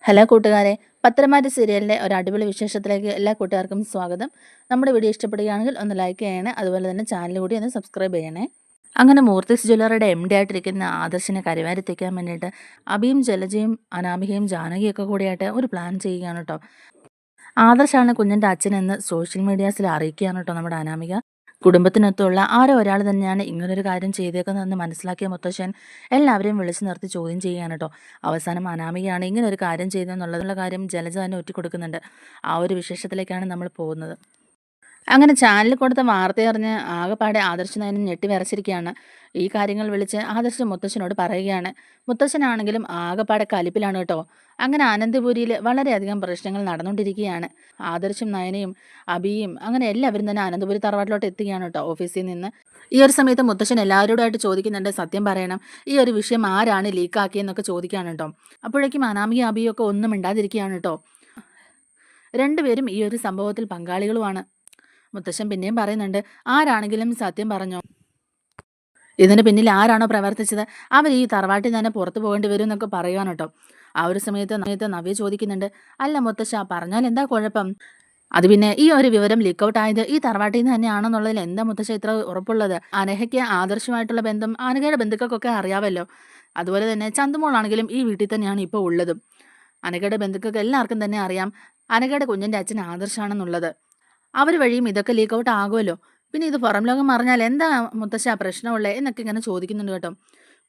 Hello കൂട്ടുകാരെ, പത്തരമാറ്റ് സീരിയലിൻ്റെ ഒരു അടിപൊളി വിശേഷത്തിലേക്ക് എല്ലാ കൂട്ടുകാർക്കും സ്വാഗതം. നമ്മുടെ വീഡിയോ ഇഷ്ടപ്പെടുകയാണെങ്കിൽ ഒന്ന് ലൈക്ക് ചെയ്യണേ, അതുപോലെ തന്നെ ചാനൽ കൂടി ഒന്ന് സബ്സ്ക്രൈബ് ചെയ്യണേ. അങ്ങനെ മൂർത്തിസ് ജ്വല്ലറിയുടെ MD ആയിട്ടിരിക്കുന്ന ആദർശിനെ കരിവാരിത്തേക്കാൻ വേണ്ടിയിട്ട് അഭിയും ജലജയും അനാമികയും ജാനകിയൊക്കെ കൂടിയായിട്ട് ഒരു പ്ലാൻ ചെയ്യുകയാണ് കേട്ടോ. ആദർശാണ് കുഞ്ഞിൻ്റെ അച്ഛനെന്ന് സോഷ്യൽ മീഡിയാസിൽ അറിയിക്കുകയാണ് കേട്ടോ നമ്മുടെ അനാമിക. കുടുംബത്തിനൊത്തുള്ള ആരോ ഒരാൾ തന്നെയാണ് ഇങ്ങനൊരു കാര്യം ചെയ്തേക്കുന്നതെന്ന് മനസ്സിലാക്കിയ മുത്തശ്ശൻ എല്ലാവരെയും വിളിച്ചു നിർത്തി ചോദ്യം ചെയ്യുകയാണ് കേട്ടോ. അവസാനം അനാമികയാണ് ഇങ്ങനെ ഒരു കാര്യം ചെയ്തതെന്നുള്ള കാര്യം ജലജ തന്നെ ഒറ്റിക്കൊടുക്കുന്നുണ്ട്. ആ ഒരു വിശേഷത്തിലേക്കാണ് നമ്മൾ പോകുന്നത്. അങ്ങനെ ചാനലിൽ കൊടുത്ത വാർത്തയറിഞ്ഞ് ആകെപ്പാടെ ആദർശ് നയനും ഞെട്ടി വിറച്ചിരിക്കുകയാണ്. ഈ കാര്യങ്ങൾ വിളിച്ച് ആദർശ് മുത്തശ്ശനോട് പറയുകയാണ്. മുത്തശ്ശനാണെങ്കിലും ആകെപ്പാടെ കലിപ്പിലാണ് കേട്ടോ. അങ്ങനെ അനന്തപുരിയിൽ വളരെയധികം പ്രശ്നങ്ങൾ നടന്നുകൊണ്ടിരിക്കുകയാണ്. ആദർശും നയനയും അബിയും അങ്ങനെ എല്ലാവരും തന്നെ അനന്തപുരി തറവാട്ടിലോട്ട് എത്തുകയാണ് കേട്ടോ ഓഫീസിൽ നിന്ന്. ഈ ഒരു സമയത്ത് മുത്തശ്ശൻ എല്ലാവരോടായിട്ട് ചോദിക്കുന്നുണ്ട്, സത്യം പറയണം, ഈ ഒരു വിഷയം ആരാണ് ലീക്കാക്കിയെന്നൊക്കെ ചോദിക്കുകയാണ് കേട്ടോ. അപ്പോഴേക്കും അനാമിക അബിയും ഒക്കെ ഒന്നും മിണ്ടാതിരിക്കുകയാണ് കേട്ടോ. രണ്ടുപേരും ഈ ഒരു സംഭവത്തിൽ പങ്കാളികളുമാണ്. മുത്തശ്ശൻ പിന്നെയും പറയുന്നുണ്ട്, ആരാണെങ്കിലും സത്യം പറഞ്ഞോ, ഇതിന് പിന്നിൽ ആരാണോ പ്രവർത്തിച്ചത് അവർ ഈ തറവാട്ടിൽ തന്നെ പുറത്തു പോകേണ്ടി വരും എന്നൊക്കെ പറയുകയാണ് കേട്ടോ. ആ ഒരു സമയത്ത് നവ്യ ചോദിക്കുന്നുണ്ട്, അല്ല മുത്തശ്ശ, പറഞ്ഞാൽ എന്താ കുഴപ്പം? അത് പിന്നെ ഈ ഒരു വിവരം ലീക്കൗട്ട് ആയത് ഈ തറവാട്ടിൽ നിന്ന് തന്നെയാണെന്നുള്ളതിൽ എന്താ മുത്തശ്ശ ഇത്ര ഉറപ്പുള്ളത്? അനഘയ്ക്ക് ആദർശമായിട്ടുള്ള ബന്ധം അനഘയുടെ ബന്ധുക്കൾക്കൊക്കെ അറിയാമല്ലോ. അതുപോലെ തന്നെ ചന്തുമോളാണെങ്കിലും ഈ വീട്ടിൽ തന്നെയാണ് ഇപ്പോൾ ഉള്ളതും. അനഘയുടെ ബന്ധുക്കൾക്ക് എല്ലാവർക്കും തന്നെ അറിയാം അനഘയുടെ കുഞ്ഞിൻ്റെ അച്ഛൻ ആദർശാണെന്നുള്ളത്. അവർ വഴിയും ഇതൊക്കെ ലീക്കൗട്ട് ആകുമല്ലോ. പിന്നെ ഇത് പുറം ലോകം അറിഞ്ഞാൽ എന്താ മുത്തശ്ശ പ്രശ്നമുള്ളത് എന്നൊക്കെ ഇങ്ങനെ ചോദിക്കുന്നുണ്ട് കേട്ടോ.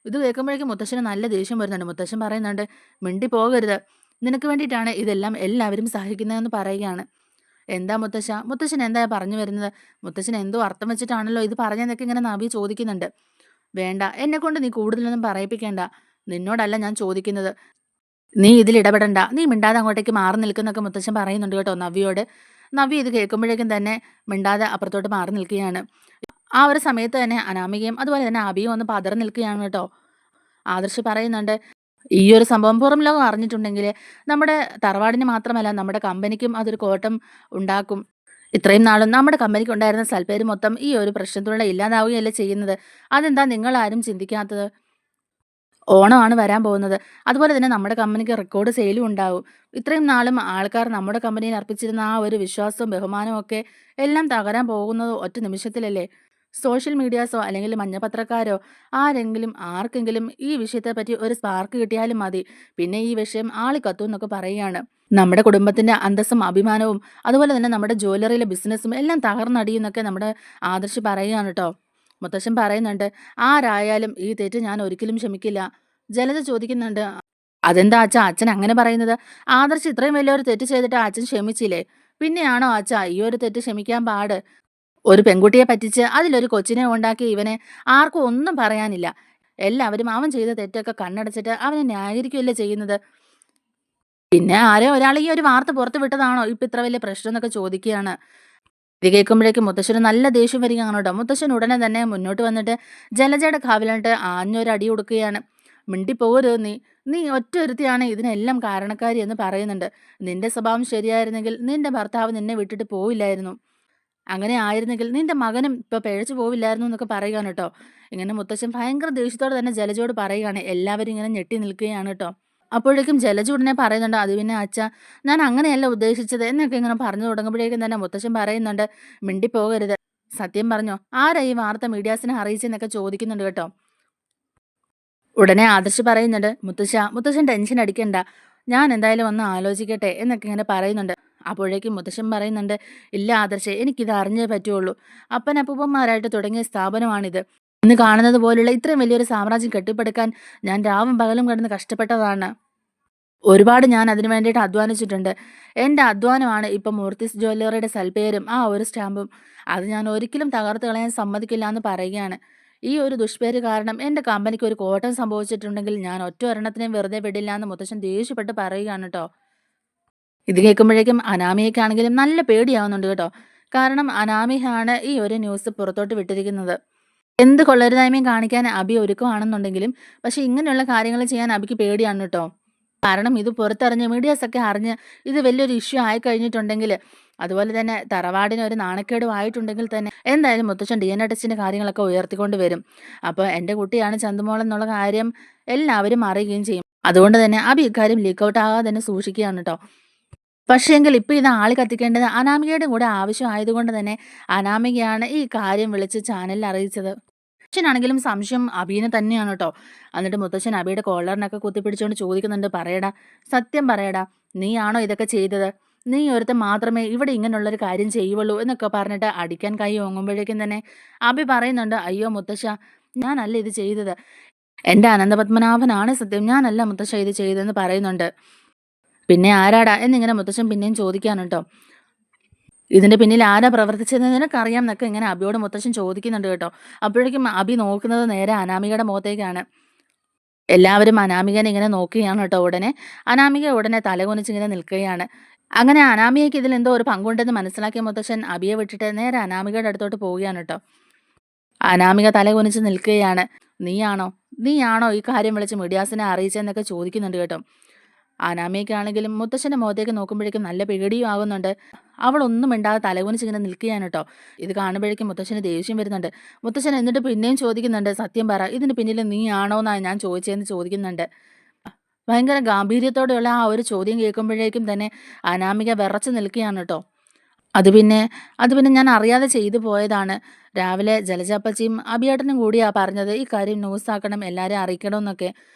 ഇത് കേൾക്കുമ്പോഴേക്കും മുത്തശ്ശന് നല്ല ദേഷ്യം വരുന്നുണ്ട്. മുത്തശ്ശൻ പറയുന്നുണ്ട്, മിണ്ടി പോകരുത്, നിനക്ക് വേണ്ടിയിട്ടാണ് ഇതെല്ലാം എല്ലാവരും സഹിക്കുന്നതെന്ന് പറയുകയാണ്. എന്താ മുത്തശ്ശ, മുത്തശ്ശൻ എന്താ പറഞ്ഞു വരുന്നത്? മുത്തശ്ശൻ എന്തോ അർത്ഥം വെച്ചിട്ടാണല്ലോ ഇത് പറഞ്ഞതെന്നൊക്കെ ഇങ്ങനെ നവി ചോദിക്കുന്നുണ്ട്. വേണ്ട, എന്നെ കൊണ്ട് നീ കൂടുതലൊന്നും പറയിപ്പിക്കേണ്ട, നിന്നോടല്ല ഞാൻ ചോദിക്കുന്നത്, നീ ഇതിൽ ഇടപെടണ്ട, നീ മിണ്ടാതെ അങ്ങോട്ടേക്ക് മാറി നിൽക്കുന്നൊക്കെ മുത്തശ്ശൻ പറയുന്നുണ്ട് കേട്ടോ നവ്യോട്. നവ്യ ഇത് കേൾക്കുമ്പോഴേക്കും തന്നെ മിണ്ടാതെ അപ്പുറത്തോട്ട് മാറി നിൽക്കുകയാണ്. ആ ഒരു സമയത്ത് തന്നെ അനാമികയും അതുപോലെ തന്നെ അബിയും ഒന്ന് പതറി നിൽക്കുകയാണ് കേട്ടോ. ആദർശ് പറയുന്നുണ്ട്, ഈ ഒരു സംഭവം പുറം ലോകം അറിഞ്ഞിട്ടുണ്ടെങ്കിൽ നമ്മുടെ തറവാടിന് മാത്രമല്ല നമ്മുടെ കമ്പനിക്കും അതൊരു കോട്ടം ഉണ്ടാക്കും. ഇത്രയും നാളും നമ്മുടെ കമ്പനിക്ക് ഉണ്ടായിരുന്ന സൽപ്പേര് മൊത്തം ഈ ഒരു പ്രശ്നത്തിലൂടെ ഇല്ലാതാവുകയല്ലേ ചെയ്യുന്നത്. അതെന്താ നിങ്ങൾ ആരും ചിന്തിക്കാത്തത്? ഓണമാണ് വരാൻ പോകുന്നത്. അതുപോലെ തന്നെ നമ്മുടെ കമ്പനിക്ക് റെക്കോർഡ് സെയിലും ഉണ്ടാവും. ഇത്രയും നാളും ആൾക്കാർ നമ്മുടെ കമ്പനിയിൽ അർപ്പിച്ചിരുന്ന ആ ഒരു വിശ്വാസവും ബഹുമാനവും ഒക്കെ എല്ലാം തകരാൻ പോകുന്നത് ഒറ്റ നിമിഷത്തിലല്ലേ. സോഷ്യൽ മീഡിയാസോ അല്ലെങ്കിൽ മഞ്ഞപത്രക്കാരോ ആരെങ്കിലും ആർക്കെങ്കിലും ഈ വിഷയത്തെപ്പറ്റി ഒരു സ്പാർക്ക് കിട്ടിയാലും മതി, പിന്നെ ഈ വിഷയം ആളിക്കത്തും എന്നൊക്കെ പറയുകയാണ്. നമ്മുടെ കുടുംബത്തിന്റെ അന്തസ്സും അഭിമാനവും അതുപോലെ തന്നെ നമ്മുടെ ജ്വല്ലറിയിലെ ബിസിനസ്സും എല്ലാം തകർന്നടിയെന്നൊക്കെ നമ്മുടെ ആദർശ് പറയുകയാണ് കേട്ടോ. മുത്തശ്ശൻ പറയുന്നുണ്ട്, ആരായാലും ഈ തെറ്റ് ഞാൻ ഒരിക്കലും ക്ഷമിക്കില്ല. ജലജ ചോദിക്കുന്നുണ്ട്, അതെന്താ അച്ഛാ അച്ഛൻ അങ്ങനെ പറയുന്നത്? ആദർശ് ഇത്രയും വലിയൊരു തെറ്റ് ചെയ്തിട്ട് അച്ഛൻ ക്ഷമിച്ചില്ലേ? പിന്നെയാണോ അച്ഛാ ഈ ഒരു തെറ്റ് ക്ഷമിക്കാൻ പാട്? ഒരു പെൺകുട്ടിയെ പറ്റിച്ച് അതിലൊരു കൊച്ചിനെ ഉണ്ടാക്കി ഇവനെ ആർക്കും ഒന്നും പറയാനില്ല. എല്ലാവരും അവൻ ചെയ്ത തെറ്റൊക്കെ കണ്ണടച്ചിട്ട് അവനെ ന്യായീകരിക്കുകയല്ലേ ചെയ്യുന്നത്. പിന്നെ ആരോ ഒരാൾ ഈ ഒരു വാർത്ത പുറത്തു വിട്ടതാണോ ഇപ്പൊ ഇത്ര വലിയ പ്രശ്നം എന്നൊക്കെ ചോദിക്കുകയാണ്. ഇത് കേൾക്കുമ്പോഴേക്കും മുത്തശ്ശന് നല്ല ദേഷ്യം വരികയാണ് കേട്ടോ. മുത്തശ്ശൻ ഉടനെ തന്നെ മുന്നോട്ട് വന്നിട്ട് ജലജയുടെ കാവിലിട്ട് ആഞ്ഞൊരു അടി കൊടുക്കുകയാണ്. മിണ്ടിപ്പോകരുത് നീ, നീ ഒറ്റ ഒരുത്തിയാണ് ഇതിനെല്ലാം കാരണക്കാരി എന്ന് പറയുന്നുണ്ട്. നിന്റെ സ്വഭാവം ശരിയായിരുന്നെങ്കിൽ നിന്റെ ഭർത്താവ് നിന്നെ വിട്ടിട്ട് പോവില്ലായിരുന്നു. അങ്ങനെ ആയിരുന്നെങ്കിൽ നിന്റെ മകനും ഇപ്പൊ പിഴച്ചു പോവില്ലായിരുന്നു എന്നൊക്കെ പറയുകയാണ് കേട്ടോ. ഇങ്ങനെ മുത്തശ്ശൻ ഭയങ്കര ദേഷ്യത്തോടെ തന്നെ ജലജയോട് പറയുകയാണ്. എല്ലാവരും ഇങ്ങനെ ഞെട്ടി നിൽക്കുകയാണ് കേട്ടോ. അപ്പോഴേക്കും ജലജ ഉടനെ പറയുന്നുണ്ട്, അത് പിന്നെ അച്ഛാ, ഞാൻ അങ്ങനെയല്ല ഉദ്ദേശിച്ചത് എന്നൊക്കെ ഇങ്ങനെ പറഞ്ഞു തുടങ്ങുമ്പോഴേക്കും തന്നെ മുത്തശ്ശൻ പറയുന്നുണ്ട്, മിണ്ടിപ്പോകരുത്, സത്യം പറഞ്ഞോ, ആരാ ഈ വാർത്ത മീഡിയാസിനെ അറിയിച്ചെന്നൊക്കെ ചോദിക്കുന്നുണ്ട് കേട്ടോ. ഉടനെ ആദർശ് പറയുന്നുണ്ട്, മുത്തശ്ശൻ ടെൻഷൻ അടിക്കണ്ട, ഞാൻ എന്തായാലും ഒന്ന് ആലോചിക്കട്ടെ എന്നൊക്കെ ഇങ്ങനെ പറയുന്നുണ്ട്. അപ്പോഴേക്കും മുത്തശ്ശൻ പറയുന്നുണ്ട്, ഇല്ല ആദർശേ, എനിക്കിത് അറിഞ്ഞേ പറ്റുള്ളൂ. അപ്പനപ്പൂപ്പന്മാരായിട്ട് തുടങ്ങിയ സ്ഥാപനമാണിത്. ഇന്ന് കാണുന്നത് പോലുള്ള ഇത്രയും വലിയൊരു സാമ്രാജ്യം കെട്ടിപ്പടുക്കാൻ ഞാൻ രാവും പകലും കിടന്ന് കഷ്ടപ്പെട്ടതാണ്. ഒരുപാട് ഞാൻ അതിനു വേണ്ടിയിട്ട് അധ്വാനിച്ചിട്ടുണ്ട്. എൻ്റെ അധ്വാനമാണ് ഇപ്പം മൂർത്തിസ് ജ്വല്ലറിയുടെ സൽപ്പേരും ആ ഒരു സ്റ്റാമ്പും. അത് ഞാൻ ഒരിക്കലും തകർത്ത് കളയാൻ സമ്മതിക്കില്ല എന്ന് പറയുകയാണ്. ഈ ഒരു ദുഷ്പേര് കാരണം എൻ്റെ കമ്പനിക്ക് ഒരു കോട്ടം സംഭവിച്ചിട്ടുണ്ടെങ്കിൽ ഞാൻ ഒറ്റ ഒരെണ്ണത്തിനെയും വെറുതെ വിടില്ല എന്ന് മുത്തശ്ശൻ ദേഷ്യപ്പെട്ട് പറയുകയാണ് കേട്ടോ. ഇത് കേൾക്കുമ്പോഴേക്കും അനാമികയ്ക്കാണെങ്കിലും നല്ല പേടിയാവുന്നുണ്ട് കേട്ടോ. കാരണം അനാമികയാണ് ഈ ഒരു ന്യൂസ് പുറത്തോട്ട് വിട്ടിരിക്കുന്നത്. എന്ത് കൊള്ളരുതായ്മയും കാണിക്കാൻ അബി ഒരുക്കമാണെന്നുണ്ടെങ്കിലും പക്ഷെ ഇങ്ങനെയുള്ള കാര്യങ്ങൾ ചെയ്യാൻ അബിക്ക് പേടിയാണ് കേട്ടോ. കാരണം ഇത് പുറത്തറിഞ്ഞ് മീഡിയാസൊക്കെ അറിഞ്ഞ് ഇത് വലിയൊരു ഇഷ്യൂ ആയി കഴിഞ്ഞിട്ടുണ്ടെങ്കിൽ, അതുപോലെ തന്നെ തറവാടിന് ഒരു നാണക്കേടും ആയിട്ടുണ്ടെങ്കിൽ തന്നെ എന്തായാലും മുത്തച്ഛൻ DNA ടെസ്റ്റിന്റെ കാര്യങ്ങളൊക്കെ ഉയർത്തിക്കൊണ്ട് വരും. അപ്പോൾ എൻ്റെ കുട്ടിയാണ് ചന്തുമോൾ എന്നുള്ള കാര്യം എല്ലാവരും അറിയുകയും ചെയ്യും. അതുകൊണ്ട് തന്നെ അബി ഇക്കാര്യം ലീക്കൗട്ട് ആകാതെ തന്നെ സൂക്ഷിക്കുകയാണ് കേട്ടോ. പക്ഷേങ്കിൽ ഇപ്പൊ ഇത് ആളി കത്തിക്കേണ്ടത് അനാമികയുടെ കൂടെ ആവശ്യമായതുകൊണ്ട് തന്നെ അനാമികയാണ് ഈ കാര്യം വിളിച്ച് ചാനലിൽ അറിയിച്ചത്. മുത്തശ്ശനാണെങ്കിലും സംശയം അബീനെ തന്നെയാണ് കേട്ടോ. എന്നിട്ട് മുത്തശ്ശൻ അബിയുടെ കോളറിനൊക്കെ കുത്തിപ്പിടിച്ചുകൊണ്ട് ചോദിക്കുന്നുണ്ട്, പറയടാ, സത്യം പറയടാ, നീയാണോ ഇതൊക്കെ ചെയ്തത്? നീ ഒരുത്തൻ മാത്രമേ ഇവിടെ ഇങ്ങനെയുള്ളൊരു കാര്യം ചെയ്യുള്ളൂ എന്നൊക്കെ പറഞ്ഞിട്ട് അടിക്കാൻ കൈ ഓങ്ങുമ്പോഴേക്കും തന്നെ അബി പറയുന്നുണ്ട്, അയ്യോ മുത്തശ്ശ, ഞാനല്ല ഇത് ചെയ്തത്, എൻ്റെ അനന്തപത്മനാഭനാണ് സത്യം, ഞാനല്ല മുത്തശ്ശ ഇത് ചെയ്തതെന്ന് പറയുന്നുണ്ട്. പിന്നെ ആരാടാ എന്നിങ്ങനെ മുത്തശ്ശൻ പിന്നെയും ചോദിക്കാണ് കേട്ടോ. ഇതിന്റെ പിന്നിൽ ആരാ പ്രവർത്തിച്ചതെന്ന് നിനക്കറിയാം എന്നൊക്കെ ഇങ്ങനെ അബിയോട് മുത്തശ്ശൻ ചോദിക്കുന്നുണ്ട് കേട്ടോ. അപ്പോഴേക്കും അബി നോക്കുന്നത് നേരെ അനാമികയുടെ മുഖത്തേക്കാണ്. എല്ലാവരും അനാമികനെ ഇങ്ങനെ നോക്കുകയാണ് കേട്ടോ. അനാമിക ഉടനെ തലകുനിച്ചിങ്ങനെ നിൽക്കുകയാണ്. അങ്ങനെ അനാമികയ്ക്ക് ഇതിൽ എന്തോ ഒരു പങ്കുണ്ടെന്ന് മനസ്സിലാക്കിയ മുത്തശ്ശൻ അബിയെ വിട്ടിട്ട് നേരെ അനാമികയുടെ അടുത്തോട്ട് പോവുകയാണ് കേട്ടോ. അനാമിക തലകുനിച്ച് നിൽക്കുകയാണ്. നീയാണോ നീയാണോ ഈ കാര്യം വിളിച്ച് മിഡിയാസിനെ അറിയിച്ചെന്നൊക്കെ ചോദിക്കുന്നുണ്ട് കേട്ടോ. അനാമികയ്ക്കാണെങ്കിലും മുത്തശ്ശന്റെ മുഖത്തേക്ക് നോക്കുമ്പോഴേക്കും നല്ല പേടിയും ആകുന്നുണ്ട്. അവളൊന്നും മിണ്ടാതെ തലകുനിച്ചിങ്ങനെ നിൽക്കുകയാണ് കേട്ടോ. ഇത് കാണുമ്പോഴേക്കും മുത്തശ്ശന് ദേഷ്യം വരുന്നുണ്ട്. മുത്തശ്ശൻ എന്നിട്ട് പിന്നെയും ചോദിക്കുന്നുണ്ട്, സത്യം പറ, ഇതിന് പിന്നിൽ നീ ആണോന്നാണ് ഞാൻ ചോദിച്ചതെന്ന് ചോദിക്കുന്നുണ്ട്. ഭയങ്കര ഗാംഭീര്യത്തോടെയുള്ള ആ ഒരു ചോദ്യം കേൾക്കുമ്പോഴേക്കും തന്നെ അനാമിക വിറച്ച് നിൽക്കുകയാണ് കേട്ടോ. അത് പിന്നെ അത് പിന്നെ ഞാൻ അറിയാതെ ചെയ്തു പോയതാണ്. രാവിലെ ജലജാപ്പച്ചിയും അഭിയേട്ടനും കൂടിയാ പറഞ്ഞത് ഈ കാര്യം ന്യൂസാക്കണം, എല്ലാവരെയും അറിയിക്കണമെന്നൊക്കെ.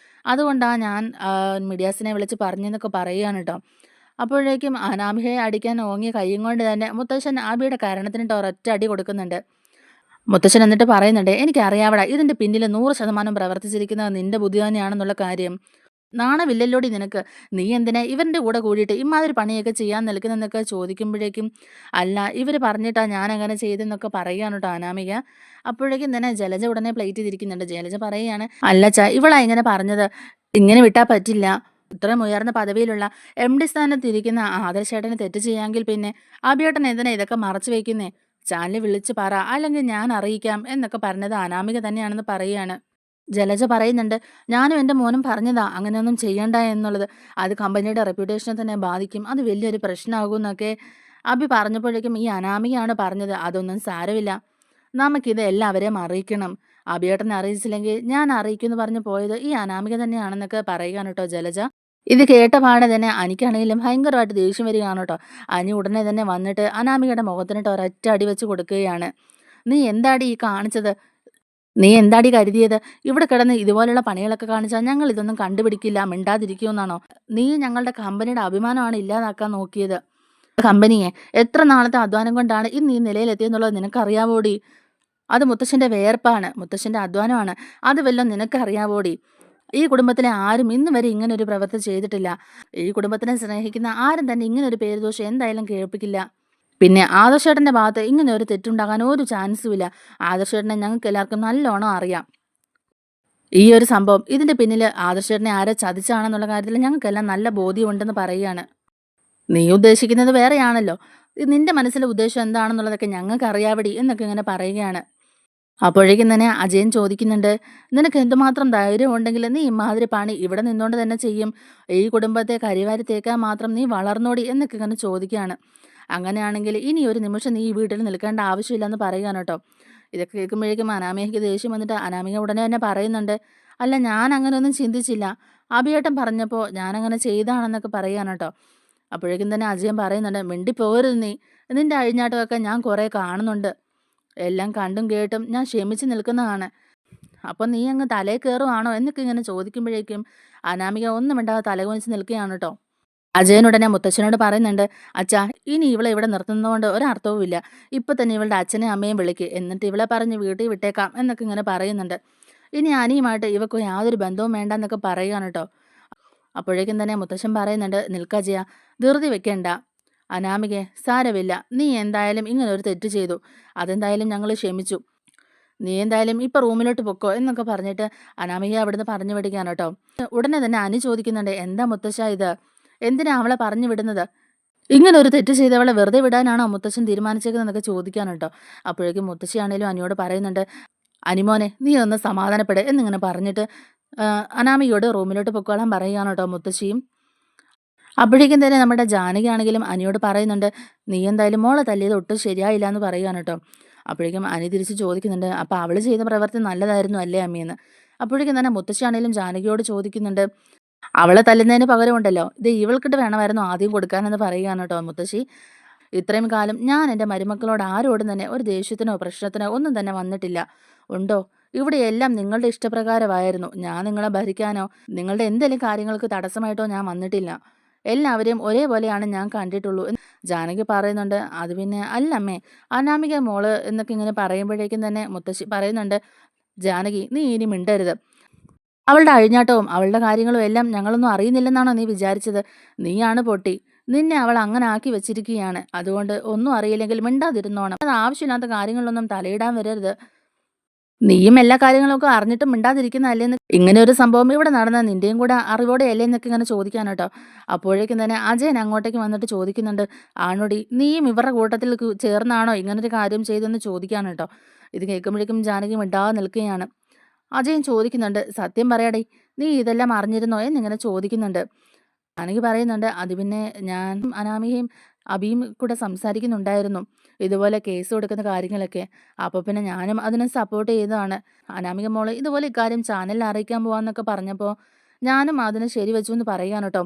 അതുകൊണ്ടാ ഞാൻ മീഡിയാസിനെ വിളിച്ച് പറഞ്ഞെന്നൊക്കെ പറയുകയാണ് കേട്ടോ. അപ്പോഴേക്കും അനാമികയെ അടിക്കാൻ ഓങ്ങിയ കൈയും കൊണ്ട് തന്നെ മുത്തശ്ശൻ ആബിയുടെ കരണത്തിനിട്ട് ഒരൊറ്റ അടി കൊടുക്കുന്നുണ്ട്. മുത്തശ്ശൻ എന്നിട്ട് പറയുന്നുണ്ട്, എനിക്കറിയാവടാ ഇതിന്റെ പിന്നിൽ 100% പ്രവർത്തിച്ചിരിക്കുന്നത് നിന്റെ ബുദ്ധി തന്നെയാണെന്നുള്ള കാര്യം. നാണമില്ലല്ലോടി നിനക്ക്? നീ എന്തിനാ ഇവന്റെ കൂടെ കൂടിയിട്ട് ഇമ്മാതിരി പണിയൊക്കെ ചെയ്യാൻ നിൽക്കുന്നെന്നൊക്കെ ചോദിക്കുമ്പോഴേക്കും, അല്ല ഇവർ പറഞ്ഞിട്ടാ ഞാൻ അങ്ങനെ ചെയ്തെന്നൊക്കെ പറയുകയാണ് കേട്ടോ അനാമിക. അപ്പോഴേക്കും തന്നെ ജലജ ഉടനെ പ്ലേറ്റ് തിരിക്കുന്നുണ്ട്. ജലജ പറയുകയാണ്, അല്ലച്ച ഇവളാ ഇങ്ങനെ പറഞ്ഞത്, ഇങ്ങനെ വിട്ടാ പറ്റില്ല. ഇത്രയും ഉയർന്ന പദവിയിലുള്ള MD സ്ഥാനത്തിരിക്കുന്ന ആദർശേട്ടന് തെറ്റ് ചെയ്യാമെങ്കിൽ പിന്നെ അഭിയേട്ടൻ എന്തിനാ ഇതൊക്കെ മറച്ചു വെക്കുന്നേ? ചാനലിൽ വിളിച്ച് പറ, അല്ലെങ്കിൽ ഞാൻ അറിയിക്കാം എന്നൊക്കെ പറഞ്ഞത് അനാമിക തന്നെയാണെന്ന് പറയുകയാണ്. ജലജ പറയുന്നുണ്ട്, ഞാനും എൻ്റെ മോനും പറഞ്ഞതാ അങ്ങനെയൊന്നും ചെയ്യണ്ട എന്നുള്ളത്. അത് കമ്പനിയുടെ റെപ്യൂട്ടേഷനെ തന്നെ ബാധിക്കും, അത് വലിയൊരു പ്രശ്നമാകും എന്നൊക്കെ അഭി പറഞ്ഞപ്പോഴേക്കും ഈ അനാമികയാണ് പറഞ്ഞത്, അതൊന്നും സാരമില്ല, നമുക്കിത് എല്ലാവരെയും അറിയിക്കണം. അഭിയേട്ടനെ അറിയിച്ചില്ലെങ്കിൽ ഞാൻ അറിയിക്കുമെന്ന് പറഞ്ഞു പോയത് ഈ അനാമിക തന്നെയാണെന്നൊക്കെ പറയുകയാണ് കേട്ടോ ജലജ. ഇത് കേട്ട പാടെ തന്നെ അനിക്കാണെങ്കിലും ഭയങ്കരമായിട്ട് ദേഷ്യം വരികയാണ് കേട്ടോ. അനി ഉടനെ തന്നെ വന്നിട്ട് അനാമികയുടെ മുഖത്തിനിട്ട് ഒരൊറ്റ അടി വെച്ച് കൊടുക്കുകയാണ്. നീ എന്താടി ഈ കാണിച്ചത്? നീ എന്താടി കരുതിയത്? ഇവിടെ കിടന്ന് ഇതുപോലുള്ള പണികളൊക്കെ കാണിച്ചാൽ ഞങ്ങൾ ഇതൊന്നും കണ്ടുപിടിക്കില്ല, മിണ്ടാതിരിക്കുമെന്നാണോ? നീ ഞങ്ങളുടെ കമ്പനിയുടെ അഭിമാനമാണ് ഇല്ലാതാക്കാൻ നോക്കിയത്. കമ്പനിയെ എത്ര നാളത്തെ അധ്വാനം കൊണ്ടാണ് ഇന്ന് ഈ നിലയിലെത്തിയെന്നുള്ളത് നിനക്കറിയാവോടി? അത് മുത്തശ്ശന്റെ വേർപ്പാണ്, മുത്തശ്ശന്റെ അധ്വാനമാണ്. അത് വല്ലതും നിനക്കറിയാവോടി? ഈ കുടുംബത്തിലെ ആരും ഇന്ന് വരെ ഇങ്ങനെ ഒരു പ്രവൃത്തി ചെയ്തിട്ടില്ല. ഈ കുടുംബത്തിനെ സ്നേഹിക്കുന്ന ആരും തന്നെ ഇങ്ങനെ ഒരു പേരുദോഷം എന്തായാലും കേൾപ്പിക്കില്ല. പിന്നെ ആദർശേട്ടന്റെ ഭാഗത്ത് ഇങ്ങനെ ഒരു തെറ്റുണ്ടാകാൻ ഒരു ചാൻസും ഇല്ല. ആദർശേട്ടനെ ഞങ്ങൾക്ക് എല്ലാവർക്കും നല്ലോണം അറിയാം. ഈ ഒരു സംഭവം ഇതിന്റെ പിന്നിൽ ആദർശേട്ടനെ ആരെ ചതിച്ചാണെന്നുള്ള കാര്യത്തിൽ ഞങ്ങൾക്കെല്ലാം നല്ല ബോധ്യമുണ്ടെന്ന് പറയുകയാണ്. നീ ഉദ്ദേശിക്കുന്നത് വേറെയാണല്ലോ. നിന്റെ മനസ്സിലെ ഉദ്ദേശം എന്താണെന്നുള്ളതൊക്കെ ഞങ്ങൾക്ക് അറിയാവടി എന്നൊക്കെ ഇങ്ങനെ പറയുകയാണ്. അപ്പോഴേക്കും തന്നെ അജയൻ ചോദിക്കുന്നുണ്ട്, നിനക്ക് എന്തുമാത്രം ധൈര്യം ഉണ്ടെങ്കിൽ നീ ഇമാതിരി പണി ഇവിടെ നിന്നുകൊണ്ട് തന്നെ ചെയ്യും? ഈ കുടുംബത്തെ കരിവാരി തേക്കാൻ മാത്രം നീ വളർന്നോടി എന്നൊക്കെ ഇങ്ങനെ ചോദിക്കുകയാണ്. അങ്ങനെയാണെങ്കിൽ ഇനി ഒരു നിമിഷം നീ ഈ വീട്ടിൽ നിൽക്കേണ്ട ആവശ്യമില്ലെന്ന് പറയുകയാണ് കേട്ടോ. ഇതൊക്കെ കേൾക്കുമ്പോഴേക്കും അനാമികയ്ക്ക് ദേഷ്യം വന്നിട്ട് അനാമിക ഉടനെ തന്നെ പറയുന്നുണ്ട്, അല്ല ഞാൻ അങ്ങനെയൊന്നും ചിന്തിച്ചില്ല, അഭിയേട്ടൻ പറഞ്ഞപ്പോൾ ഞാനങ്ങനെ ചെയ്താണെന്നൊക്കെ പറയുകയാണ് കേട്ടോ. അപ്പോഴേക്കും തന്നെ അജയൻ പറയുന്നുണ്ട്, മിണ്ടിപ്പോരുത് നീ, നിന്റെ അഴിഞ്ഞാട്ടമൊക്കെ ഞാൻ കുറേ കാണുന്നുണ്ട്, എല്ലാം കണ്ടും കേട്ടും ഞാൻ ക്ഷമിച്ച് നിൽക്കുന്നതാണ്. അപ്പം നീ അങ്ങ് തലയിൽ കയറുവാണോ എന്നൊക്കെ ഇങ്ങനെ ചോദിക്കുമ്പോഴേക്കും അനാമിക ഒന്നും മിണ്ടാതെ തലകുനിച്ച് നിൽക്കുകയാണ് കേട്ടോ. അജയനുടനെ മുത്തച്ഛനോട് പറയുന്നുണ്ട്, അച്ഛാ ഇനി ഇവളെ ഇവിടെ നിർത്തുന്നതുകൊണ്ട് ഒരർത്ഥവുമില്ല, ഇപ്പം തന്നെ ഇവളുടെ അച്ഛനെയും അമ്മയും വിളിക്ക്, എന്നിട്ട് ഇവളെ പറഞ്ഞ് വീട്ടിൽ വിട്ടേക്കാം എന്നൊക്കെ ഇങ്ങനെ പറയുന്നുണ്ട്. ഇനി അനിയുമായിട്ട് ഇവക്ക് യാതൊരു ബന്ധവും വേണ്ടെന്നൊക്കെ പറയുകയാണ് കേട്ടോ. അപ്പോഴേക്കും തന്നെ മുത്തശ്ശൻ പറയുന്നുണ്ട്, നിൽക്കജയ, ധൃതി വെക്കണ്ട. അനാമികെ, സാരമില്ല, നീ എന്തായാലും ഇങ്ങനെ ഒരു തെറ്റ് ചെയ്തു, അതെന്തായാലും ഞങ്ങൾ ക്ഷമിച്ചു, നീ എന്തായാലും ഇപ്പം റൂമിലോട്ട് പൊക്കോ എന്നൊക്കെ പറഞ്ഞിട്ട് അനാമിക അവിടുന്ന് പറഞ്ഞു വിടുകയാണ് കേട്ടോ. ഉടനെ തന്നെ അനി ചോദിക്കുന്നുണ്ട്, എന്താ മുത്തശ്ശ ഇത്, എന്തിനാ അവളെ പറഞ്ഞു വിടുന്നത്? ഇങ്ങനെ ഒരു തെറ്റ് ചെയ്തവളെ വെറുതെ വിടാനാണോ മുത്തശ്ശൻ തീരുമാനിച്ചേക്കുന്നതെന്നൊക്കെ ചോദിക്കാണ് കേട്ടോ. അപ്പോഴേക്കും മുത്തശ്ശിയാണേലും അനിയോട് പറയുന്നുണ്ട്, അനിമോനെ നീ ഒന്ന് സമാധാനപ്പെട് എന്നിങ്ങനെ പറഞ്ഞിട്ട് അനാമികയോട് റൂമിലോട്ട് പൊക്കോളാൻ പറയുകയാണ് കേട്ടോ മുത്തശ്ശിയും. അപ്പോഴേക്കും തന്നെ നമ്മുടെ ജാനകി ആണെങ്കിലും അനിയോട് പറയുന്നുണ്ട്, നീ എന്തായാലും മോളെ തല്ലിയത് ഒട്ടും ശരിയായില്ല എന്ന് പറയുകയാണ് കേട്ടോ. അപ്പോഴേക്കും അനി തിരിച്ച് ചോദിക്കുന്നുണ്ട്, അപ്പോൾ അവൾ ചെയ്ത പ്രവർത്തി നല്ലതായിരുന്നു അല്ലേ അമ്മയെന്ന്. അപ്പോഴേക്കും തന്നെ മുത്തശ്ശിയാണേലും ജാനകിയോട് ചോദിക്കുന്നുണ്ട്, അവളെ തല്ലുന്നതിന് പകരമുണ്ടല്ലോ, ഇത് ഇവൾക്കിട്ട് വേണമായിരുന്നു ആദ്യം കൊടുക്കാനെന്ന് പറയുകയാണ് കേട്ടോ മുത്തശ്ശി. ഇത്രയും കാലം ഞാൻ എൻ്റെ മരുമക്കളോട് ആരോടും തന്നെ ഒരു ദേഷ്യത്തിനോ പ്രശ്നത്തിനോ ഒന്നും തന്നെ വന്നിട്ടില്ല. ഉണ്ടോ? ഇവിടെയെല്ലാം നിങ്ങളുടെ ഇഷ്ടപ്രകാരമായിരുന്നു. ഞാൻ നിങ്ങളെ ഭരിക്കാനോ നിങ്ങളുടെ എന്തെങ്കിലും കാര്യങ്ങൾക്ക് തടസ്സമായിട്ടോ ഞാൻ വന്നിട്ടില്ല. എല്ലാവരെയും ഒരേപോലെയാണ് ഞാൻ കണ്ടിട്ടുള്ളൂ എന്ന് ജാനകി പറയുന്നുണ്ട്. അത് പിന്നെ അല്ലമ്മേ, അനാമിക മോള് എന്നൊക്കെ ഇങ്ങനെ പറയുമ്പോഴേക്കും തന്നെ മുത്തശ്ശി പറയുന്നുണ്ട്, ജാനകി നീ ഇനി മിണ്ടരുത്. അവളുടെ അഴിഞ്ഞാട്ടവും അവളുടെ കാര്യങ്ങളും എല്ലാം ഞങ്ങളൊന്നും അറിയുന്നില്ലെന്നാണോ നീ വിചാരിച്ചത്? നീയാണ് പൊട്ടി. നിന്നെ അവൾ അങ്ങനെ ആക്കി വെച്ചിരിക്കുകയാണ്. അതുകൊണ്ട് ഒന്നും അറിയില്ലെങ്കിൽ മിണ്ടാതിരുന്നോണം. അത് ആവശ്യമില്ലാത്ത കാര്യങ്ങളിലൊന്നും തലയിടാൻ വരരുത്. നീയും എല്ലാ കാര്യങ്ങളൊക്കെ അറിഞ്ഞിട്ടും മിണ്ടാതിരിക്കുന്നതല്ലേന്ന്, ഇങ്ങനെ ഒരു സംഭവം ഇവിടെ നടന്ന നിന്റെയും കൂടെ അറിവോടെ അല്ലേ എന്നൊക്കെ ഇങ്ങനെ ചോദിക്കാൻ കേട്ടോ. അപ്പോഴേക്കും തന്നെ അജയൻ അങ്ങോട്ടേക്ക് വന്നിട്ട് ചോദിക്കുന്നുണ്ട്, ആണോടി നീയും ഇവരുടെ കൂട്ടത്തിൽ ചേർന്നാണോ ഇങ്ങനൊരു കാര്യം ചെയ്തെന്ന് ചോദിക്കാൻ കേട്ടോ. ഇത് കേൾക്കുമ്പോഴേക്കും ജാനകി മിണ്ടാതെ നിൽക്കുകയാണ്. അജയൻ ചോദിക്കുന്നുണ്ട്, സത്യം പറയാടേ, നീ ഇതെല്ലാം അറിഞ്ഞിരുന്നോ എന്നിങ്ങനെ ചോദിക്കുന്നുണ്ട്. ജാനകി പറയുന്നുണ്ട്, അത് പിന്നെ ഞാൻ അനാമികയും അഭിയും കൂടെ സംസാരിക്കുന്നുണ്ടായിരുന്നു ഇതുപോലെ കേസ് കൊടുക്കുന്ന കാര്യങ്ങളൊക്കെ. അപ്പോൾ പിന്നെ ഞാനും അതിനെ സപ്പോർട്ട് ചെയ്തതാണ്. അനാമിക മോള് ഇതുപോലെ ഇക്കാര്യം ചാനലിൽ അറിയിക്കാൻ പോവാന്നൊക്കെ പറഞ്ഞപ്പോൾ ഞാനും അതിന് ശരി വെച്ചു എന്ന് പറയുകയാണ് കേട്ടോ.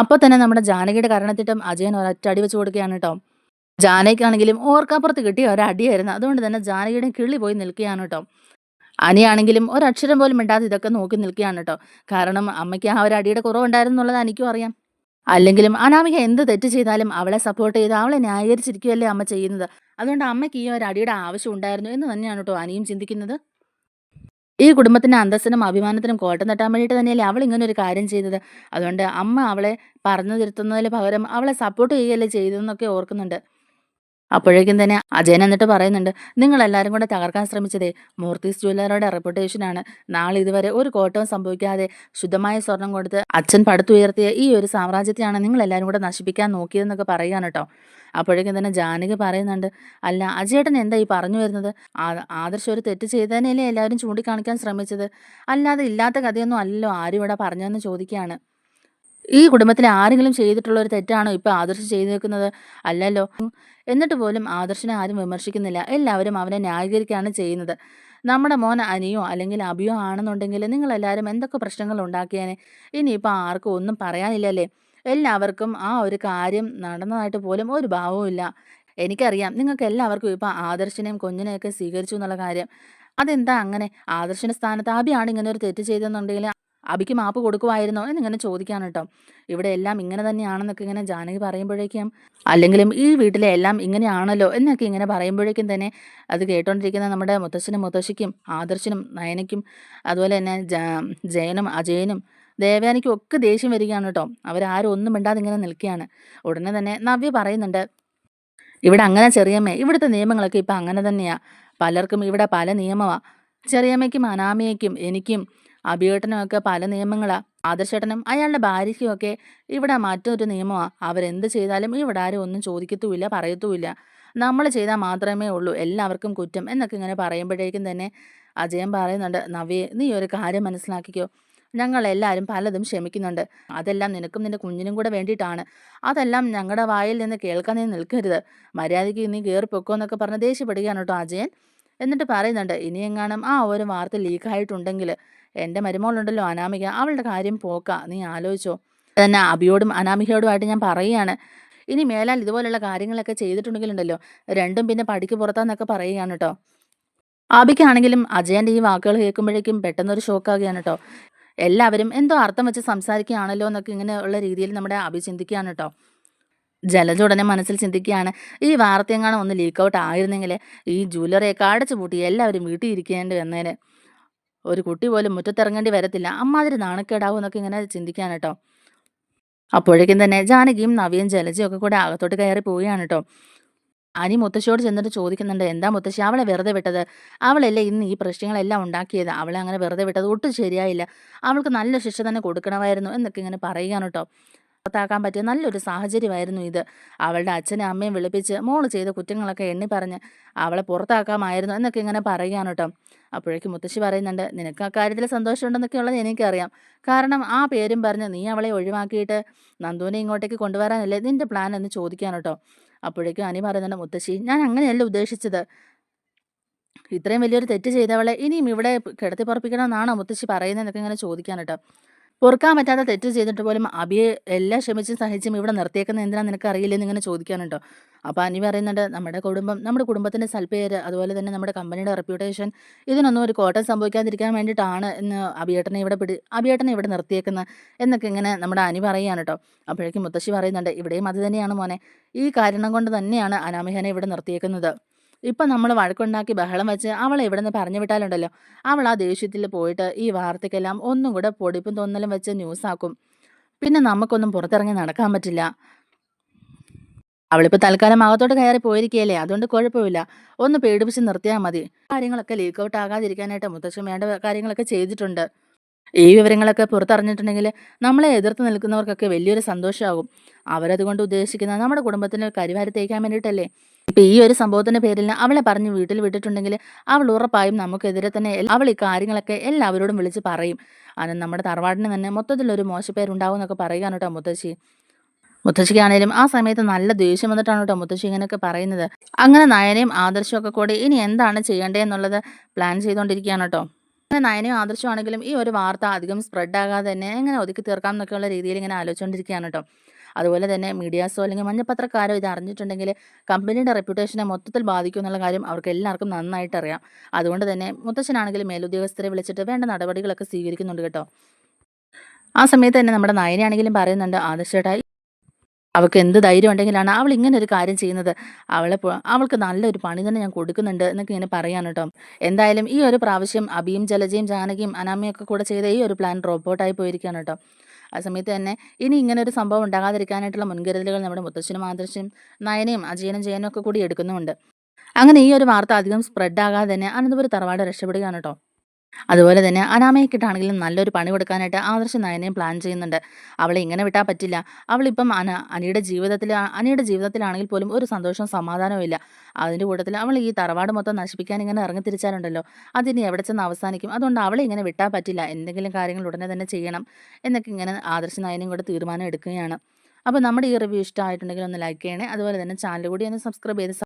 അപ്പോൾ തന്നെ നമ്മുടെ ജാനകിയുടെ കരണത്തിട്ടും അജയൻ ഒരൊറ്റ അടി വെച്ച് കൊടുക്കുകയാണ് കേട്ടോ. ജാനകിക്കാണെങ്കിലും ഓർക്കാപ്പുറത്ത് കിട്ടിയ ഒരടിയായിരുന്നു. അതുകൊണ്ട് തന്നെ ജാനകിയുടെ കിള്ളി പോയി നിൽക്കുകയാണ് കേട്ടോ. അനിയാണെങ്കിലും ഒരക്ഷരം പോലും മിണ്ടാതെ ഇതൊക്കെ നോക്കി നിൽക്കുകയാണ് കേട്ടോ. കാരണം അമ്മയ്ക്ക് ആ ഒരു അടിയുടെ കുറവുണ്ടായിരുന്നു എന്നുള്ളത് എനിക്കും അറിയാം. അല്ലെങ്കിലും അനാമിക എന്ത് തെറ്റ് ചെയ്താലും അവളെ സപ്പോർട്ട് ചെയ്ത് അവളെ ന്യായീകരിച്ചിരിക്കുകയല്ലേ അമ്മ ചെയ്യുന്നത്. അതുകൊണ്ട് അമ്മയ്ക്ക് ഈ ഒരു അടിയുടെ ആവശ്യം ഉണ്ടായിരുന്നു എന്ന് തന്നെയാണ് കേട്ടോ അനിയും ചിന്തിക്കുന്നത്. ഈ കുടുംബത്തിന്റെ അന്തസ്സിനും അഭിമാനത്തിനും കോട്ടം തട്ടാൻ വേണ്ടിയിട്ട് തന്നെയല്ലേ അവൾ ഇങ്ങനെ ഒരു കാര്യം ചെയ്തത്. അതുകൊണ്ട് അമ്മ അവളെ പറഞ്ഞു തിരുത്തുന്നതിന് പകരം അവളെ സപ്പോർട്ട് ചെയ്യുകയല്ലേ ചെയ്തതെന്നൊക്കെ ഓർക്കുന്നുണ്ട്. അപ്പോഴേക്കും തന്നെ അജയൻ എന്നിട്ട് പറയുന്നുണ്ട്, നിങ്ങളെല്ലാവരും കൂടെ തകർക്കാൻ ശ്രമിച്ചതേ മൂർത്തീസ് ജ്വല്ലറിയുടെ റെപ്യൂട്ടേഷനാണ്. നാളെ ഇതുവരെ ഒരു കോട്ടവും സംഭവിക്കാതെ ശുദ്ധമായ സ്വർണം കൊടുത്ത് അച്ഛൻ പടുത്തുയർത്തിയ ഈ ഒരു സാമ്രാജ്യത്തെയാണ് നിങ്ങളെല്ലാവരും കൂടെ നശിപ്പിക്കാൻ നോക്കിയതെന്നൊക്കെ പറയുകയാണ് കേട്ടോ. അപ്പോഴേക്കും തന്നെ ജാനകി പറയുന്നുണ്ട്, അല്ല അജയേട്ടൻ എന്താ ഈ പറഞ്ഞു വരുന്നത്? ആദർശ് ഒരു തെറ്റ് ചെയ്തതിനല്ലേ എല്ലാവരും ചൂണ്ടിക്കാണിക്കാൻ ശ്രമിച്ചത്, അല്ലാതെ ഇല്ലാത്ത കഥയൊന്നും അല്ലല്ലോ ആരും ഇവിടെ പറഞ്ഞതെന്ന് ചോദിക്കുകയാണ്. ഈ കുടുംബത്തിലെ ആരെങ്കിലും ചെയ്തിട്ടുള്ള ഒരു തെറ്റാണോ ഇപ്പൊ ആദർശ് ചെയ്തു വെക്കുന്നത്? അല്ലല്ലോ. എന്നിട്ട് പോലും ആദർശിനെ ആരും വിമർശിക്കുന്നില്ല. എല്ലാവരും അവനെ ന്യായീകരിക്കുകയാണ് ചെയ്യുന്നത്. നമ്മുടെ മോൻ അനിയോ അല്ലെങ്കിൽ അഭിയോ ആണെന്നുണ്ടെങ്കിൽ നിങ്ങളെല്ലാവരും എന്തൊക്കെ പ്രശ്നങ്ങൾ ഉണ്ടാക്കിയേനെ. ഇനിയിപ്പോൾ ആർക്കും ഒന്നും പറയാനില്ലല്ലേ. എല്ലാവർക്കും ആ ഒരു കാര്യം നടന്നതായിട്ട് പോലും ഒരു ഭാവവും ഇല്ല. എനിക്കറിയാം നിങ്ങൾക്ക് എല്ലാവർക്കും ഇപ്പം ആദർശിനെയും കുഞ്ഞിനെയൊക്കെ സ്വീകരിച്ചു എന്നുള്ള കാര്യം. അതെന്താ അങ്ങനെ? ആദർശിന്റെ സ്ഥാനത്ത് അഭിയാണ് ഇങ്ങനെ ഒരു തെറ്റ് ചെയ്തെന്നുണ്ടെങ്കിൽ അഭിക്ക് മാപ്പ് കൊടുക്കുമായിരുന്നോ എന്നിങ്ങനെ ചോദിക്കാൻ കേട്ടോ. ഇവിടെ എല്ലാം ഇങ്ങനെ തന്നെയാണെന്നൊക്കെ ഇങ്ങനെ ജാനകി പറയുമ്പോഴേക്കും, അല്ലെങ്കിലും ഈ വീട്ടിലെ എല്ലാം ഇങ്ങനെയാണല്ലോ എന്നൊക്കെ ഇങ്ങനെ പറയുമ്പോഴേക്കും തന്നെ അത് കേട്ടോണ്ടിരിക്കുന്ന നമ്മുടെ മുത്തശ്ശനും മുത്തശ്ശിക്കും ആദർശനും നയനയ്ക്കും അതുപോലെ തന്നെ ജയനും അജയനും ദേവയാനിക്കും ഒക്കെ ദേഷ്യം വരികയാണ് കേട്ടോ. അവരാരും ഒന്നും മിണ്ടാതെ ഇങ്ങനെ നിൽക്കുകയാണ്. ഉടനെ തന്നെ നവ്യ പറയുന്നുണ്ട്, ഇവിടെ അങ്ങനെ ചെറിയമ്മേ, ഇവിടുത്തെ നിയമങ്ങളൊക്കെ ഇപ്പം അങ്ങനെ തന്നെയാ. പലർക്കും ഇവിടെ പല നിയമമാ. ചെറിയമ്മയ്ക്കും അനാമയ്ക്കും എനിക്കും അഭിയേട്ടനും ഒക്കെ പല നിയമങ്ങളാ. ആദർശേട്ടനും അയാളുടെ ഭാര്യയ്ക്കും ഒക്കെ ഇവിടെ മറ്റൊരു നിയമമാ. അവരെന്ത് ചെയ്താലും ഇവിടെ ആരും ഒന്നും ചോദിക്കത്തുമില്ല പറയത്തുമില്ല. നമ്മൾ ചെയ്താൽ മാത്രമേ ഉള്ളൂ എല്ലാവർക്കും കുറ്റം എന്നൊക്കെ ഇങ്ങനെ പറയുമ്പോഴേക്കും തന്നെ അജയൻ പറയുന്നുണ്ട്, നവ്യേ നീ ഒരു കാര്യം മനസ്സിലാക്കിക്കോ, ഞങ്ങളെല്ലാവരും പലതും ക്ഷമിക്കുന്നുണ്ട്. അതെല്ലാം നിനക്കും നിന്റെ കുഞ്ഞിനും കൂടെ വേണ്ടിയിട്ടാണ്. അതെല്ലാം ഞങ്ങളുടെ വായിൽ നിന്ന് കേൾക്കാൻ നീ നിൽക്കരുത്. മര്യാദയ്ക്ക് നീ കയറി പൊക്കോ എന്നൊക്കെ പറഞ്ഞ് ദേഷ്യപ്പെടുകയാണ് കേട്ടോ അജയൻ. എന്നിട്ട് പറയുന്നുണ്ട്, ഇനിയെങ്ങാനും ആ ഒരു വാർത്ത ലീക്കായിട്ടുണ്ടെങ്കിൽ എൻ്റെ മരുമോളുണ്ടല്ലോ അനാമിക, അവളുടെ കാര്യം പോക്കാ, നീ ആലോചിച്ചോ. തന്നെ അഭിയോടും അനാമികയോടുമായിട്ട് ഞാൻ പറയുകയാണ്, ഇനി മേലാൽ ഇതുപോലുള്ള കാര്യങ്ങളൊക്കെ ചെയ്തിട്ടുണ്ടെങ്കിലുണ്ടല്ലോ രണ്ടും പിന്നെ പടിക്ക് പുറത്താന്നൊക്കെ പറയുകയാണ് കേട്ടോ. അഭിക്കാണെങ്കിലും അജയൻ്റെ ഈ വാക്കുകൾ കേൾക്കുമ്പോഴേക്കും പെട്ടെന്നൊരു ഷോക്കാകുകയാണ് കേട്ടോ. എല്ലാവരും എന്തോ അർത്ഥം വെച്ച് സംസാരിക്കുകയാണല്ലോ എന്നൊക്കെ ഇങ്ങനെ ഉള്ള രീതിയിൽ നമ്മുടെ അഭി ചിന്തിക്കുകയാണ് കേട്ടോ. ജലജ ഉടനെ മനസ്സിൽ ചിന്തിക്കുകയാണ്, ഈ വാർത്തയെങ്ങാനും ഒന്ന് ലീക്ക് ഔട്ട് ആയിരുന്നെങ്കിൽ ഈ ജ്വല്ലറിയൊക്കെ അടച്ചു പൂട്ടി എല്ലാവരും വീട്ടിൽ ഇരിക്കേണ്ടി വന്നേനെ. ഒരു കുട്ടി പോലും മുറ്റത്തിറങ്ങേണ്ടി വരത്തില്ല. അമ്മാതിരി നാണക്കേടാവും എന്നൊക്കെ ഇങ്ങനെ ചിന്തിക്കാൻ കേട്ടോ. അപ്പോഴേക്കും തന്നെ ജാനകിയും നവിയും ജലജയും ഒക്കെ കൂടെ അകത്തോട്ട് കയറി പോവുകയാണ് കേട്ടോ. അനി മുത്തശ്ശിയോട് ചെന്നിട്ട് ചോദിക്കുന്നുണ്ട്, എന്താ മുത്തശ്ശി അവളെ വെറുതെ വിട്ടത്? അവളല്ലേ ഇന്ന് ഈ പ്രശ്നങ്ങളെല്ലാം ഉണ്ടാക്കിയത്. അവളെ അങ്ങനെ വെറുതെ വിട്ടത് ഒട്ടും ശരിയായില്ല. അവൾക്ക് നല്ല ശിക്ഷ തന്നെ കൊടുക്കണമായിരുന്നു എന്നൊക്കെ ഇങ്ങനെ പറയുകയാണ് കേട്ടോ. പുറത്താക്കാൻ പറ്റിയ നല്ലൊരു സാഹചര്യമായിരുന്നു ഇത്. അവളുടെ അച്ഛനും അമ്മയും വിളിപ്പിച്ച് മോള് ചെയ്ത കുറ്റങ്ങളൊക്കെ എണ്ണി പറഞ്ഞ് അവളെ പുറത്താക്കാമായിരുന്നു എന്നൊക്കെ ഇങ്ങനെ പറയുകയാണ് കേട്ടോ. അപ്പോഴേക്കും മുത്തശ്ശി പറയുന്നുണ്ട്, നിനക്ക് അക്കാര്യത്തിൽ സന്തോഷമുണ്ടെന്നൊക്കെ ഉള്ളത് എനിക്കറിയാം. കാരണം ആ പേരും പറഞ്ഞ് നീ അവളെ ഒഴിവാക്കിയിട്ട് നന്ദുവിനെ ഇങ്ങോട്ടേക്ക് കൊണ്ടുവരാനല്ലേ നിന്റെ പ്ലാൻ എന്ന് ചോദിക്കാൻ കേട്ടോ. അപ്പോഴേക്കും അനി പറയുന്നുണ്ട്, മുത്തശ്ശി ഞാൻ അങ്ങനെയല്ല ഉദ്ദേശിച്ചത്. ഇത്രയും വലിയൊരു തെറ്റ് ചെയ്തവളെ ഇനിയും ഇവിടെ കിടത്തി പറപ്പിക്കണമെന്നാണോ മുത്തശ്ശി പറയുന്നതെന്നൊക്കെ ഇങ്ങനെ ചോദിക്കാൻ കേട്ടോ. പൊറുക്കാൻ പറ്റാത്ത തെറ്റ് ചെയ്തിട്ട് പോലും അബിയെ എല്ലാം ക്ഷമിച്ചും സഹിച്ചും ഇവിടെ നിർത്തിയേക്കുന്നത് എന്തിനാ നിനക്കറിയില്ലേന്ന് ഇങ്ങനെ ചോദിക്കാണ് ട്ടോ. അപ്പൊ അനി പറയുന്നുണ്ട്, "നമ്മുടെ കുടുംബം, നമ്മുടെ കുടുംബത്തിന്റെ സൽപ്പേര്, അതുപോലെ തന്നെ നമ്മുടെ കമ്പനിയുടെ റെപ്യൂട്ടേഷൻ, ഇതിനൊന്നും ഒരു കോട്ടം സംഭവിക്കാതിരിക്കാൻ വേണ്ടിയിട്ടാണ് ഇന്ന് അബിയേട്ടനെ ഇവിടെ നിർത്തിയേക്കുന്നത്" എന്നൊക്കെ ഇങ്ങനെ നമ്മുടെ അനി പറയാണ് ട്ടോ. അപ്പോഴേക്കും മുത്തശ്ശി പറയുന്നുണ്ട്, "ഇവിടെയും അത് തന്നെയാണ് മോനെ. ഈ കാരണം കൊണ്ട് തന്നെയാണ് അനാമികനെ ഇവിടെ നിർത്തിയേക്കുന്നത്. ഇപ്പം നമ്മൾ വഴക്കുണ്ടാക്കി ബഹളം വെച്ച് അവളെ ഇവിടുന്ന് പറഞ്ഞു വിട്ടാലുണ്ടല്ലോ, അവൾ ആ ദേഷ്യത്തിൽ പോയിട്ട് ഈ വാർത്തയ്ക്കെല്ലാം ഒന്നും കൂടെ പൊടിപ്പും തൊന്നലും വെച്ച് ന്യൂസാക്കും. പിന്നെ നമുക്കൊന്നും പുറത്തിറങ്ങി നടക്കാൻ പറ്റില്ല. അവളിപ്പോൾ തൽക്കാലം അകത്തോട്ട് കയറി പോയിരിക്കുകയല്ലേ, അതുകൊണ്ട് കുഴപ്പമില്ല. ഒന്ന് പേടിപ്പിച്ച് നിർത്തിയാൽ മതി. കാര്യങ്ങളൊക്കെ ലീക്ക് ഔട്ട് ആകാതിരിക്കാനായിട്ട് മുത്തശ്ശൻ വേണ്ട കാര്യങ്ങളൊക്കെ ചെയ്തിട്ടുണ്ട്. ഈ വിവരങ്ങളൊക്കെ പുറത്തറിഞ്ഞിട്ടുണ്ടെങ്കിൽ നമ്മളെ എതിർത്ത് നിൽക്കുന്നവർക്കൊക്കെ വലിയൊരു സന്തോഷമാകും. അവരതുകൊണ്ട് ഉദ്ദേശിക്കുന്നത് നമ്മുടെ കുടുംബത്തിന് കരിവാരി തേക്കാൻ വേണ്ടിയിട്ടല്ലേ. ഇപ്പം ഈ ഒരു സംഭവത്തിന്റെ പേരിൽ അവളെ പറഞ്ഞ് വീട്ടിൽ വിട്ടിട്ടുണ്ടെങ്കിൽ അവൾ ഉറപ്പായും നമുക്കെതിരെ തന്നെ അവൾ ഈ കാര്യങ്ങളൊക്കെ എല്ലാവരോടും വിളിച്ച് പറയും. അത് നമ്മുടെ തറവാടിന് തന്നെ മൊത്തത്തിലൊരു മോശപ്പേരുണ്ടാവും എന്നൊക്കെ പറയുകയാണ് കേട്ടോ മുത്തശ്ശി. മുത്തശ്ശിക്കാണേലും ആ സമയത്ത് നല്ല ദേഷ്യം വന്നിട്ടാണ് കേട്ടോ മുത്തശ്ശി ഇങ്ങനെയൊക്കെ പറയുന്നത്. അങ്ങനെ നയനയും ആദർശവും ഒക്കെ കൂടി ഇനി എന്താണ് ചെയ്യേണ്ടതെന്നുള്ളത് പ്ലാൻ ചെയ്തുകൊണ്ടിരിക്കുകയാണ് കേട്ടോ. അങ്ങനെ നയനയും ആദർശമാണെങ്കിലും ഈ ഒരു വാർത്ത അധികം സ്പ്രെഡ് ആകാതെ തന്നെ എങ്ങനെ ഒതുക്കി തീർക്കാം എന്നൊക്കെയുള്ള രീതിയിൽ ഇങ്ങനെ ആലോചിച്ചുകൊണ്ടിരിക്കുകയാണ് കേട്ടോ. അതുപോലെ തന്നെ മീഡിയാസോ അല്ലെങ്കിൽ മഞ്ഞപ്പത്രക്കാരോ ഇത് അറിഞ്ഞിട്ടുണ്ടെങ്കിൽ കമ്പനിയുടെ റെപ്യൂട്ടേഷനെ മൊത്തത്തിൽ ബാധിക്കും എന്നുള്ള കാര്യം അവർക്ക് എല്ലാവർക്കും നന്നായിട്ട് അറിയാം. അതുകൊണ്ട് തന്നെ മുത്തശ്ശനാണെങ്കിലും മേലുദ്യോഗസ്ഥരെ വിളിച്ചിട്ട് വേണ്ട നടപടികളൊക്കെ സ്വീകരിക്കുന്നുണ്ട് കേട്ടോ. ആ സമയത്ത് തന്നെ നമ്മുടെ നയനയാണെങ്കിലും പറയുന്നുണ്ട്, "ആദർശേട്ടാ, അവൾക്ക് എന്ത് ധൈര്യം ഉണ്ടെങ്കിലാണ് അവൾ ഇങ്ങനെ ഒരു കാര്യം ചെയ്യുന്നത്. അവൾക്ക് നല്ലൊരു പണി തന്നെ ഞാൻ കൊടുക്കുന്നുണ്ട്" എന്നൊക്കെ ഇങ്ങനെ പറയാണ് കേട്ടോ. എന്തായാലും ഈ ഒരു പ്രാവശ്യം അബിയും ജലജയും ജാനകിയും അനാമയും ഒക്കെ കൂടെ ചെയ്ത ഈ ഒരു പ്ലാൻ ഡ്രോപ്പ് പോയിരിക്കുകയാണ് കേട്ടോ. ആ സമയത്ത് തന്നെ ഇനി ഇങ്ങനെ ഒരു സംഭവം ഉണ്ടാകാതിരിക്കാനായിട്ടുള്ള മുൻകരുതലുകൾ നമ്മുടെ മുത്തശ്ശനും ആദർശനും നയനയും അജയനും ജയനും ഒക്കെ കൂടി എടുക്കുന്നുമുണ്ട്. അങ്ങനെ ഈ ഒരു വാർത്ത അധികം സ്പ്രെഡ് ആകാതെ തന്നെ അനന്തപുരി തറവാട് രക്ഷപ്പെടുകയാണ് കേട്ടോ. അതുപോലെ തന്നെ അനാമയ്ക്കിട്ടാണെങ്കിലും നല്ലൊരു പണി കൊടുക്കാനായിട്ട് ആദർശ് നയനയും പ്ലാൻ ചെയ്യുന്നുണ്ട്. അവളെ ഇങ്ങനെ വിട്ടാൽ പറ്റില്ല. അവളിപ്പം അനിയുടെ ജീവിതത്തിലാണെങ്കിൽ പോലും ഒരു സന്തോഷവും സമാധാനവും ഇല്ല. അതിൻ്റെ കൂട്ടത്തിൽ അവൾ ഈ തറവാട് മൊത്തം നശിപ്പിക്കാൻ ഇങ്ങനെ ഇറങ്ങിത്തിരിച്ചാലുണ്ടല്ലോ, അതിനി എവിടെ ചെന്ന് അവസാനിക്കും. അതുകൊണ്ട് അവളെ ഇങ്ങനെ വിട്ടാൽ പറ്റില്ല. എന്തെങ്കിലും കാര്യങ്ങൾ ഉടനെ തന്നെ ചെയ്യണം എന്നൊക്കെ ഇങ്ങനെ ആദർശ് നയനയും കൂടെ തീരുമാനം എടുക്കുകയാണ്. അപ്പോൾ നമ്മുടെ ഈ റിവ്യൂ ഇഷ്ടമായിട്ടുണ്ടെങ്കിൽ ഒന്ന് ലൈക്ക് ചെയ്യണേ. അതുപോലെ തന്നെ ചാനൽ കൂടി ഒന്ന് സബ്സ്ക്രൈബ് ചെയ്ത്